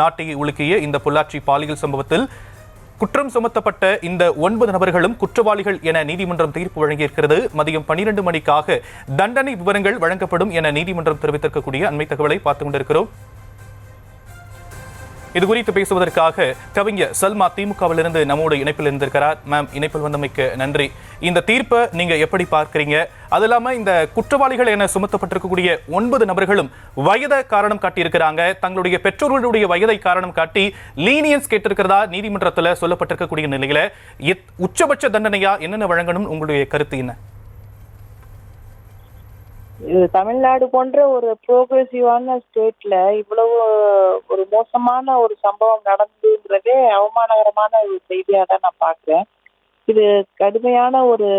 நாட்டை உலுக்கிய இந்த பொள்ளாச்சி பாலியல் சம்பவத்தில் குற்றம் சுமத்தப்பட்ட இந்த 9 நபர்களும் குற்றவாளிகள் என நீதிமன்றம் தீர்ப்பு வழங்கியிருக்கிறது. மதியம் 12 மணிக்காக தண்டனை விவரங்கள் வழங்கப்படும் என நீதிமன்றம் தெரிவித்திருக்கக்கூடிய அண்மை தகவலை பார்த்துக் கொண்டிருக்கிறோம். இதுகுறித்து பேசுவதற்காக கவிஞர் சல்மா திமுகவிலிருந்து நம்மோடு இணைப்பில் இருந்திருக்கிறார். மேம், இணைப்பில் வந்தமைக்கு நன்றி. இந்த தீர்ப்பை நீங்க எப்படி பார்க்கிறீங்க? அது இல்லாம இந்த குற்றவாளிகள் என சுமத்தப்பட்டிருக்கக்கூடிய 9 நபர்களும் வயதை காரணம் காட்டியிருக்கிறாங்க. தங்களுடைய பெற்றோர்களுடைய வயதை காரணம் காட்டி லீனியன்ஸ் கேட்டிருக்கிறதா நீதிமன்றத்தில் சொல்லப்பட்டிருக்கக்கூடிய நிலையில உச்சபட்ச தண்டனையா என்னென்ன வழங்கணும்? உங்களுடைய கருத்து என்ன? தமிழ்நாடு போன்ற ஒரு ப்ரோக்ரெசிவான ஸ்டேட்ல இவ்வளவு ஒரு மோசமான ஒரு சம்பவம் நடந்துங்கிறதே அவமானகரமான ஒரு செய்தியாக தான் நான் பார்க்குறேன். இது கடுமையான ஒரு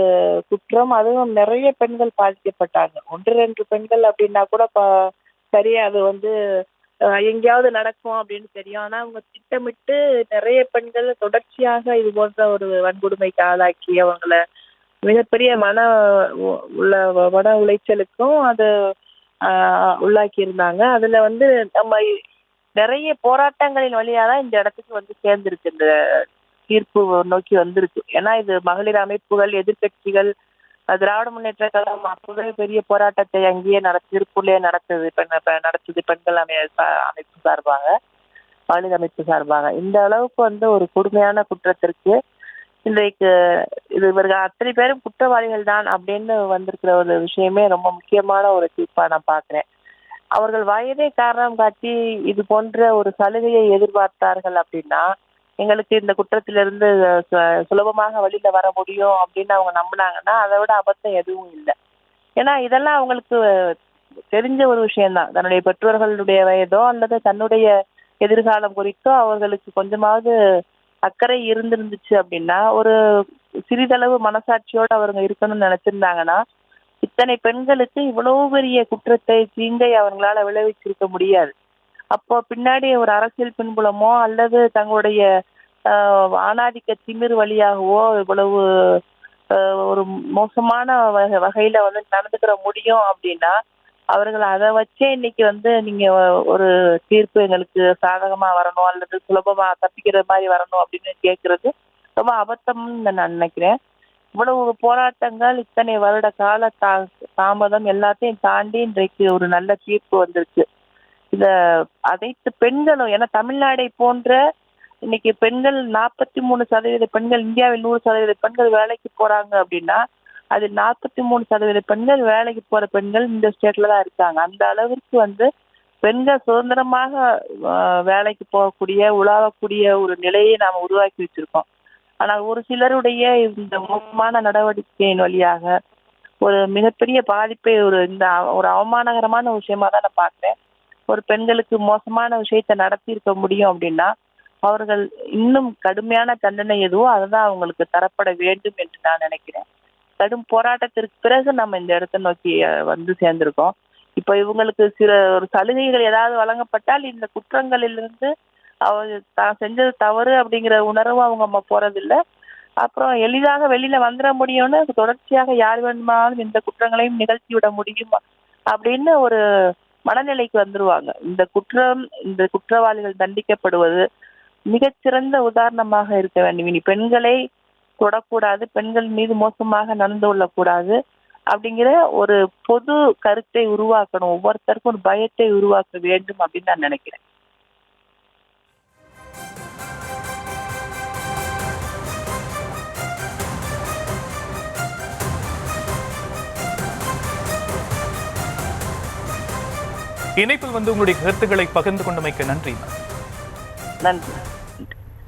குற்றம். அதுவும் நிறைய பெண்கள் பாதிக்கப்பட்டாங்க. 1-2 பெண்கள் அப்படின்னா கூட சரியா அது எங்கேயாவது நடக்கும் அப்படின்னு தெரியும். ஆனா அவங்க திட்டமிட்டு நிறைய பெண்கள் தொடர்ச்சியாக இது போன்ற ஒரு வன்கொடுமைக்கு ஆளாக்கி அவங்கள மிகப்பெரிய மன உளைச்சலுக்கும் அது உள்ளாக்கி இருந்தாங்க. அதுல நம்ம நிறைய போராட்டங்களின் வழியா தான் இந்த இடத்துக்கு சேர்ந்திருக்கு, இந்த தீர்ப்பு நோக்கி வந்திருக்கு. ஏன்னா இது மகளிர் அமைப்புகள், எதிர்கட்சிகள், திராவிட முன்னேற்ற கழகம் அப்பவே பெரிய போராட்டத்தை அங்கேயே திருப்பூர்லயே நடத்துது பெண்கள் அமைப்பு சார்பாக, மகளிர் அமைப்பு சார்பாக. இந்த அளவுக்கு ஒரு கொடுமையான குற்றத்திற்கு இன்றைக்கு இவர்கள் அத்தனை பேரும் குற்றவாளிகள் தான் அப்படின்னு வந்திருக்கிற ஒரு விஷயமே ரொம்ப முக்கியமான ஒரு தீர்ப்பா நான் பார்க்கிறேன். அவர்கள் வயதை காரணம் காட்டி இது போன்ற ஒரு சலுகையை எதிர்பார்த்தார்கள் அப்படின்னா எங்களுக்கு இந்த குற்றத்திலிருந்து சுலபமாக வெளியில வர முடியும் அப்படின்னு அவங்க நம்பினாங்கன்னா அதை விட அபத்தம் எதுவும் இல்லை. ஏன்னா இதெல்லாம் அவங்களுக்கு தெரிஞ்ச ஒரு விஷயம்தான். தன்னுடைய பெற்றோர்களுடைய வயதோ அல்லது தன்னுடைய எதிர்காலம் குறித்தோ அவர்களுக்கு கொஞ்சமாவது அக்கறை இருந்துச்சு அப்படின்னா, ஒரு சிறிதளவு மனசாட்சியோடு அவங்க இருக்கணும்னு நினைச்சிருந்தாங்கன்னா இத்தனை பெண்களுக்கு இவ்வளவு பெரிய குற்றத்தை, தீங்கை அவங்களால விளைவிச்சிருக்க முடியாது. அப்போ பின்னாடி ஒரு அரசியல் பின்புலமோ அல்லது தங்களுடைய ஆணாதிக்க திமிர் வழியாகவோ இவ்வளவு ஒரு மோசமான வகையில நடந்துக்கிற முடியும் அப்படின்னா அவர்கள் அதை வச்சே இன்னைக்கு நீங்க ஒரு தீர்ப்பு எங்களுக்கு சாதகமா வரணும் அல்லது சுலபமா தப்பிக்கிற மாதிரி வரணும் அப்படின்னு கேட்கறது ரொம்ப அபத்தம்னு நான் நினைக்கிறேன். இவ்வளவு போராட்டங்கள், இத்தனை வருட கால தாமதம் எல்லாத்தையும் தாண்டி இன்றைக்கு ஒரு நல்ல தீர்ப்பு வந்திருக்கு. இத அனைத்து பெண்களும், ஏன்னா தமிழ்நாடை போன்ற இன்னைக்கு பெண்கள் 43% பெண்கள், இந்தியாவில் 100% பெண்கள் வேலைக்கு போறாங்க அப்படின்னா அதில் 43% பெண்கள் வேலைக்கு போற பெண்கள் இந்த ஸ்டேட்ல தான் இருக்காங்க. அந்த அளவிற்கு பெண்கள் சுதந்திரமாக வேலைக்கு போகக்கூடிய, உலாவக்கூடிய ஒரு நிலையை நாம் உருவாக்கி வச்சிருக்கோம். ஆனால் ஒரு சிலருடைய இந்த மோசமான நடவடிக்கையின் வழியாக ஒரு மிகப்பெரிய பாதிப்பை ஒரு அவமானகரமான விஷயமா தான் நான் பார்க்கிறேன். ஒரு பெண்களுக்கு மோசமான விஷயத்தை நடத்தி இருக்க முடியும் அப்படின்னா அவர்கள் இன்னும் கடுமையான தண்டனை எதுவோ அதுதான் அவங்களுக்கு தரப்பட வேண்டும் என்று நான் நினைக்கிறேன். கடும் போராட்டத்திற்கு பிறகு நம்ம இந்த இடத்தை நோக்கி சேர்ந்திருக்கோம். இப்ப இவங்களுக்கு சில ஒரு சலுகைகள் ஏதாவது வழங்கப்பட்டால் இந்த குற்றங்களிலிருந்து அவங்க தான் செஞ்சது தவறு அப்படிங்கிற உணர்வு அவங்க போறதில்லை. அப்புறம் எளிதாக வெளியில வந்துட முடியும்னு தொடர்ச்சியாக யார் வேணுமானாலும் இந்த குற்றங்களையும் நிகழ்த்தி விட முடியும் அப்படின்னு ஒரு மனநிலைக்கு வந்துருவாங்க. இந்த குற்றவாளிகள் தண்டிக்கப்படுவது மிகச்சிறந்த உதாரணமாக இருக்க வேண்டும். இனி பெண்களை தொடக்கூடாது, பெண்கள் மீது மோசமாக நடந்து கொள்ளக்கூடாது அப்படிங்கிற ஒரு பொது கருத்தை உருவாக்கணும். ஒவ்வொருத்தருக்கும் ஒரு பயத்தை உருவாக்க வேண்டும் அப்படின்னு நான் நினைக்கிறேன். இணைப்பில் உங்களுடைய கருத்துக்களை பகிர்ந்து கொண்டமைக்கு நன்றி. நன்றி.